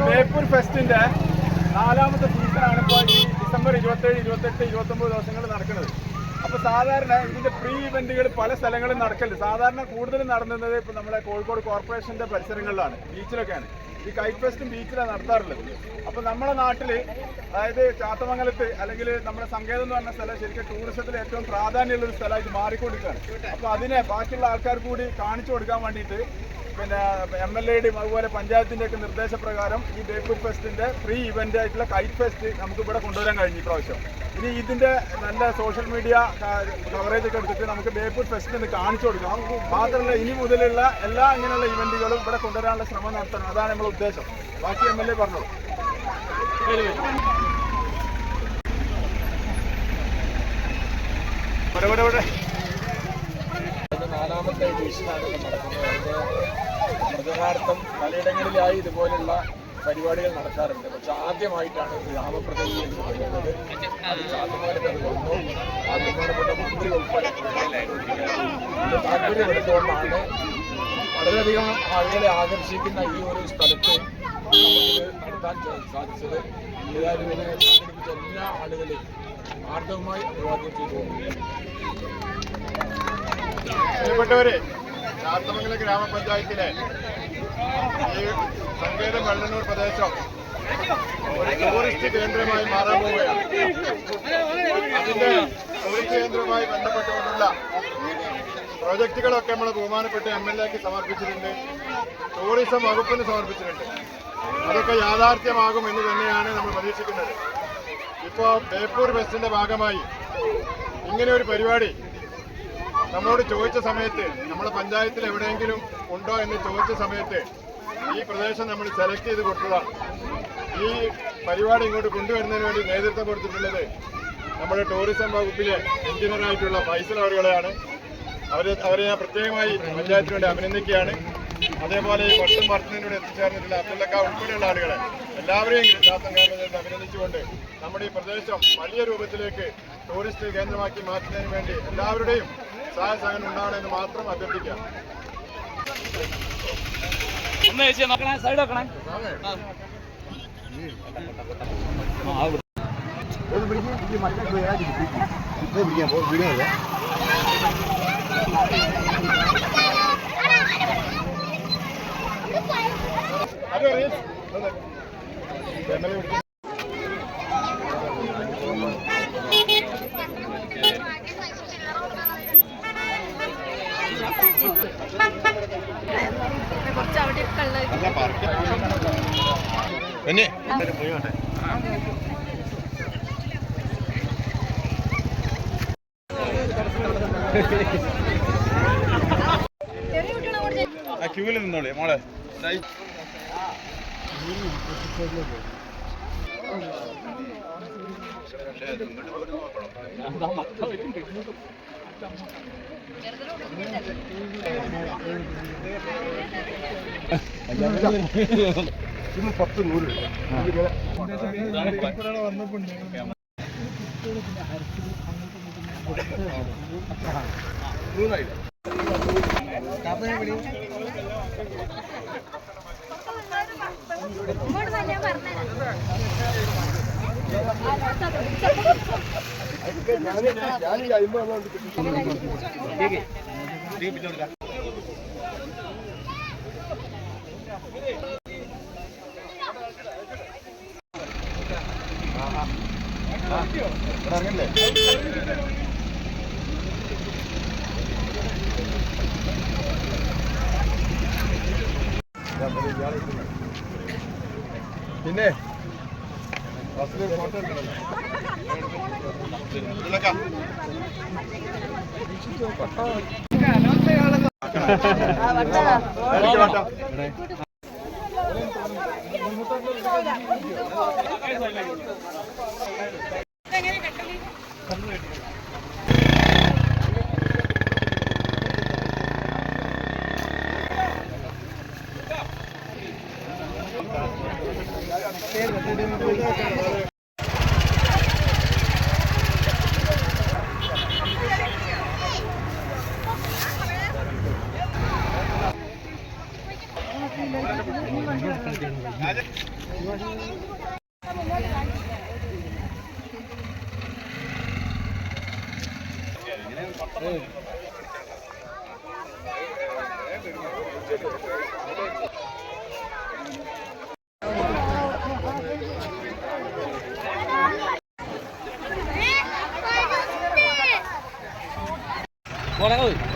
ബേപ്പൂർ ഫെസ്റ്റിന്റെ 4ാമത്തെ സീസണാണ് ഇപ്പോൾ ഈ ഡിസംബർ 27, 28, 29 ദിവസങ്ങളിൽ നടക്കുന്നത്. അപ്പോൾ സാധാരണ ഇതിന്റെ പ്രീ ഇവന്റുകൾ പല സ്ഥലങ്ങളിൽ നടക്കലുണ്ട്. സാധാരണ കൂടുതലും നടന്നത് ഇപ്പോൾ നമ്മുടെ കോഴിക്കോട് കോർപ്പറേഷന്റെ പരിസരങ്ങളിലാണ്, ബീച്ചിലൊക്കെയാണ്. ഈ കൈറ്റ് ഫെസ്റ്റും ബീച്ചിലാണ് നടത്താറുള്ളത്. അപ്പോൾ നമ്മുടെ നാട്ടിൽ, അതായത് ചാത്തമംഗലത്ത് അല്ലെങ്കിൽ നമ്മുടെ സങ്കേതം എന്ന് പറഞ്ഞ സ്ഥലം ശരിക്കും ടൂറിസത്തിൽ ഏറ്റവും പ്രാധാന്യമുള്ള ഒരു സ്ഥലമായിട്ട് മാറിക്കൊടുക്കുകയാണ്. അപ്പോൾ അതിനെ ബാക്കിയുള്ള ആൾക്കാർ കൂടി കാണിച്ചു കൊടുക്കാൻ വേണ്ടിയിട്ട് പിന്നെ MLAയുടെയും അതുപോലെ പഞ്ചായത്തിൻ്റെയൊക്കെ നിർദ്ദേശപ്രകാരം ഈ ബേപ്പൂർ ഫെസ്റ്റിൻ്റെ പ്രീ ഇവൻ്റ് ആയിട്ടുള്ള കൈറ്റ് ഫെസ്റ്റ് നമുക്ക് ഇവിടെ കൊണ്ടുവരാൻ കഴിഞ്ഞു ഈ പ്രാവശ്യം. ഇനി ഇതിൻ്റെ നല്ല സോഷ്യൽ മീഡിയ കവറേജ് ഒക്കെ എടുത്തിട്ട് നമുക്ക് ബേപ്പൂർ ഫെസ്റ്റ് ഒന്ന് കാണിച്ചു കൊടുക്കണം. മാത്രമല്ല ഇനി മുതലുള്ള എല്ലാ ഇങ്ങനെയുള്ള ഇവൻറ്റുകളും ഇവിടെ കൊണ്ടുവരാനുള്ള ശ്രമം നടത്തണം. അതാണ് നമ്മുടെ ഉദ്ദേശം. ബാക്കി MLA പറഞ്ഞോളൂ. നാലാമത്തെ എഡിഷനാണ് നടക്കുന്നത്. അതിൻ്റെ പ്രചരണാർത്ഥം പലയിടങ്ങളിലായി ഇതുപോലുള്ള പരിപാടികൾ നടക്കാറുണ്ട്. പക്ഷെ ആദ്യമായിട്ടാണ് ഗ്രാമപ്രദേശം എന്ന് പറയുന്നത്. അത് ചാത്തമംഗലത്ത് അത് വന്നു. ആ ബഹുമാനപ്പെട്ട മന്ത്രി ഉൾപ്പെടെ താല്പര്യമെടുത്തുകൊണ്ടാണ് വളരെയധികം ആളുകളെ ആകർഷിക്കുന്ന ഈ ഒരു സ്ഥലത്ത് നമുക്കിത് നടത്താൻ സാധിച്ചത്. ഏതായാലും ഇതിനെ സംഘടിപ്പിച്ച എല്ലാ ആളുകളെയും ആർദ്രവുമായി അഭിവാദ്യം ചെയ്തുകൊണ്ടിരിക്കുന്നു. പ്രിയപ്പെട്ടവരെ, ചാത്തമംഗലം ഗ്രാമപഞ്ചായത്തിലെ ഈ സങ്കേതം വെള്ളന്നൂർ പ്രദേശം ഒരു ടൂറിസ്റ്റ് കേന്ദ്രമായി മാറാൻ പോവുകയാണ്. അതിന്റെ ടൂറിസ്റ്റ് കേന്ദ്രവുമായി ബന്ധപ്പെട്ടുകൊണ്ടുള്ള പ്രോജക്റ്റുകളൊക്കെ നമ്മൾ ബഹുമാനപ്പെട്ട MLAക്ക് സമർപ്പിച്ചിട്ടുണ്ട്, ടൂറിസം വകുപ്പിന് സമർപ്പിച്ചിട്ടുണ്ട്. അതൊക്കെ യാഥാർത്ഥ്യമാകും എന്ന് തന്നെയാണ് നമ്മൾ പ്രതീക്ഷിക്കുന്നത്. ഇപ്പോൾ ബേപ്പൂർ ഫെസ്റ്റിന്റെ ഭാഗമായി ഇങ്ങനെ ഒരു പരിപാടി നമ്മളോട് ചോദിച്ച സമയത്ത്, നമ്മുടെ പഞ്ചായത്തിൽ എവിടെയെങ്കിലും ഉണ്ടോ എന്ന് ചോദിച്ച സമയത്ത് ഈ പ്രദേശം നമ്മൾ സെലക്ട് ചെയ്ത് കൊടുത്തതാണ്. ഈ പരിപാടി ഇങ്ങോട്ട് കൊണ്ടുവരുന്നതിന് വേണ്ടി നേതൃത്വം കൊടുത്തിട്ടുള്ളത് നമ്മുടെ ടൂറിസം വകുപ്പിലെ എഞ്ചിനീയറായിട്ടുള്ള ഫൈസൽ അവരുകളെയാണ്. അവരെ ഞാൻ പ്രത്യേകമായി പഞ്ചായത്തിന് വേണ്ടി അഭിനന്ദിക്കുകയാണ്. അതേപോലെ ഈ വർഷം വർദ്ധനയോട് എത്തിച്ചേർന്നിട്ടുള്ള അബ്ദുള്ളക്ക ഉൾപ്പെടെയുള്ള ആളുകളെ എല്ലാവരെയും ഗ്രാമപഞ്ചായത്ത് അഭിനന്ദിച്ചുകൊണ്ട് നമ്മുടെ ഈ പ്രദേശം വലിയ രൂപത്തിലേക്ക് ടൂറിസ്റ്റ് കേന്ദ്രമാക്കി മാറ്റുന്നതിന് വേണ്ടി എല്ലാവരുടെയും സഹായ സഹകരണം ഉണ്ടാവണമെന്ന് മാത്രം അഭ്യർത്ഥിക്കാം. പിന്നെ ക്യൂവിൽ നിന്നോളി മോളെ. ഇന്ന് 10-100 പിന്നെ ഫോട്ടോ Bora, oi.